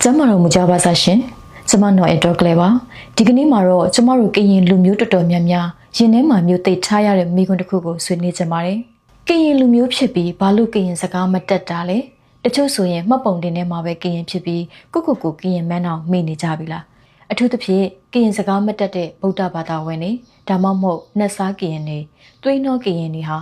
ကျမတို့မကြပါစားရှင်ကျမနော်အတော့ကလေးပါဒီကနေ့မှာတော့ကျမတို့ကရင်လူမျိုးတော်တော်များများရင်ထဲမှာမျိုးသိထားရတဲ့မိကွန်းတစ်ခုကိုဆွေးနွေးကြပါတယ်ကရင်လူမျိုးဖြစ်ပြီးဘာလို့ကရင်စကားမတက်တာလဲတချို့ဆိုရင်မှတ်ပုံတင်ထဲမှာပဲကရင်ဖြစ်ပြီးကိုကရင်မန်းအောင်မိနေကြပြီလားအထူးသဖြင့်ကရင်စကားမတက်တဲ့ဗုဒ္ဓဘာသာဝင်တွေဒါမှမဟုတ်နှက်စားကရင်တွေသွေးနှောကရင်တွေဟာ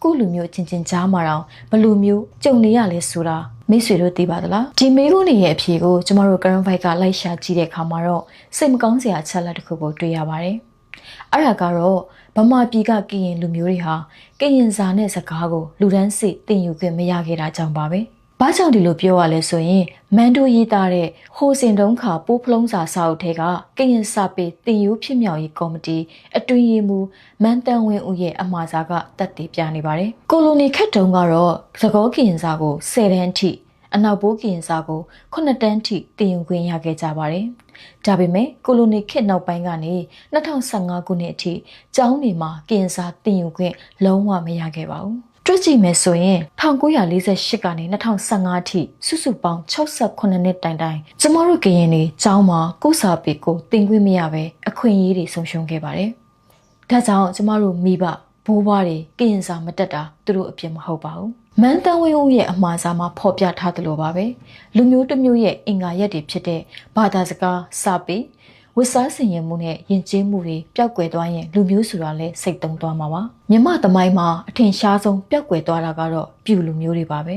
ကိုလူမျိုးချင်းကြားမှာတော့ဘလူမျိုးကြုံနေရလဲဆိုတာမိတ်ဆွေတို့သိပါသလားဒီမေးခွန်းတွေရဲ့အဖြေကိုကျမတို့ current fight ကလိုက်ရှာကြည့်တဲ့အခါမှာတော့စိတ်မကောင်းစရာအချက်လက်တစ်ခုကိုတွေ့ရပါတယ်အဲ့ဒါကတော့ဗမာပြည်ကကရင်လူမျိုးတွေဟာကရင်စာနဲ့စကားကိုလူဒန်းစစ်တင်ယူခွင့်မရခဲ့တာကြောင့်ပါပဲဘာကြောင့်ဒီလိုပြောရလဲဆိုရင်မန်တိုရေးသားတဲ့ဟိုစင်တုံးခါပိုးဖလုံးစာစာအုပ်ထဲကကရင်စာပေတင်ယူဖြစ်မြောက်ရေးကော်မတီအတွင်းရေးမှူးမန်တန်ဝင်းဦးရဲ့အမှားစာကတက်တည်ပြနေပါတယ်ကိုလိုနီခက်တုံးကတော့သကောကရင်စာကို10တန်းထိအနောက်ဘိုးကရင်စာကို9တန်းထိတင်ယူခွင့်ရခဲ့ကြပါတယ်ဒါပေမဲ့ကိုလိုနီခေတ်နောက်ပိုင်းကနေ2015ခုနှစ်အထိကျောင်းတွေမှာကရင်စာတင်ယူခွင့်လုံးဝမရခဲ့ပါဘူးတွက်ကြည့်မယ်ဆိုရင်1948ကနေ2015အထိစုစုပေါင်း68နှစ်တိုင်ကျမတို့ကရင်တွေကျောင်းမှာကိုစာပေကိုသင်ခွင့်မရဘဲအခွင့်အရေးတွေဆုံးရှုံးခဲ့ပါတယ်။ဒါကြောင့်ကျမတို့မိဘဘိုးဘွားတွေကရင်စာမတက်တာသူတို့အပြစ်မဟုတ်ပါဘူး။မန်တန်ဝင်းဦးရဲ့အမှားစာမှာဖော်ပြထားသလိုပါပဲ။လူမျိုးတစ်မျိုးရဲ့အင်္ဂါရက်တွေဖြစ်တဲ့ဘာသာစကားစာပေဝတ်စားဆင်ရင်မှုနဲ့ယဉ်ကျေးမှုတွေပျောက်ကွယ်သွားရင်လူမျိုးဆိုတာလည်းစိတ်တုံးသွားမှာပါမြမသမိုင်းမှာအထင်ရှားဆုံးပျောက်ကွယ်သွားတာကတော့ပြူလူမျိုးတွေပါပဲ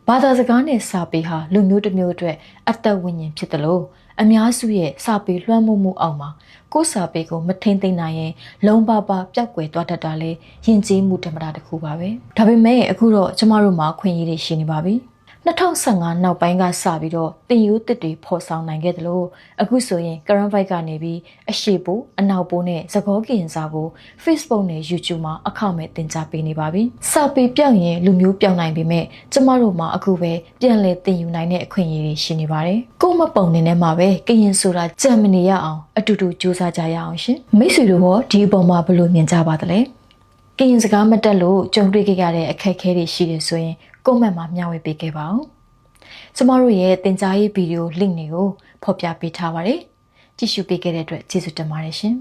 ဘာသာစကားနဲ့စာပေဟာလူမျိုးတစ်မျိုးအတွက်အသက်ဝိညာဉ်ဖြစ်တယ်လို့အများစုရဲ့စာပေလွှမ်းမိုးမှုအောက်မှာကိုယ်စာပေကိုမထိန်သိမ်းနိုင်ရင်လုံးပါပျောက်ကွယ်သွားတတ်တာလေယဉ်ကျေးမှုဓမ္မတာတစ်ခုပါပဲဒါပေမဲ့အခုတော့ကျမတို့မှာခွင့်ရည်တွေရှိနေပါပြီ2015နောက်ပိုင်းကစပြီးတော့တင်ယူတစ်တွေဖော်ဆောင်နိုင်ခဲ့တယ်လို့အခုဆိုရင် current fight ကနေပြီးအရှိပိုးအနောက်ပိုးနဲ့သကောကရင်စာကို Facebook နဲ့ YouTube မှာအခမဲ့တင်ကြားပေးနေပါပြီ။စာပေပြောင်းရင်လူမျိုးပြောင်းနိုင်ပေမဲ့ကျမတို့မှာအခုပဲပြန်လည်တင်ယူနိုင်တဲ့အခွင့်အရေးတွေရှိနေပါတယ်။ကို့မပုံနေနဲ့မှာပဲကရင်ဆိုတာကြံမနေရအောင်အတူတူစူးစမ်းကြရအောင်ရှင်။မိတ်ဆွေတို့ရောဒီအပေါ်မှာဘယ်လိုမြင်ကြပါသလဲ။ကရင်စကားမတက်လို့ကြုံတွေ့ခဲ့ရတဲ့အခက်အခဲတွေရှိတယ်ဆိုရင်ကွန်မန့်မှာမျှဝေပေးခဲ့ပါဦးကျမတို့ရဲ့သင်ကြားရေးဗီဒီယို link တွေကိုဖော်ပြပေးထားပါတယ်ကြည့်ရှုပေးခဲ့တဲ့အတွက်ကျေးဇူးတင်ပါတယ်ရှင်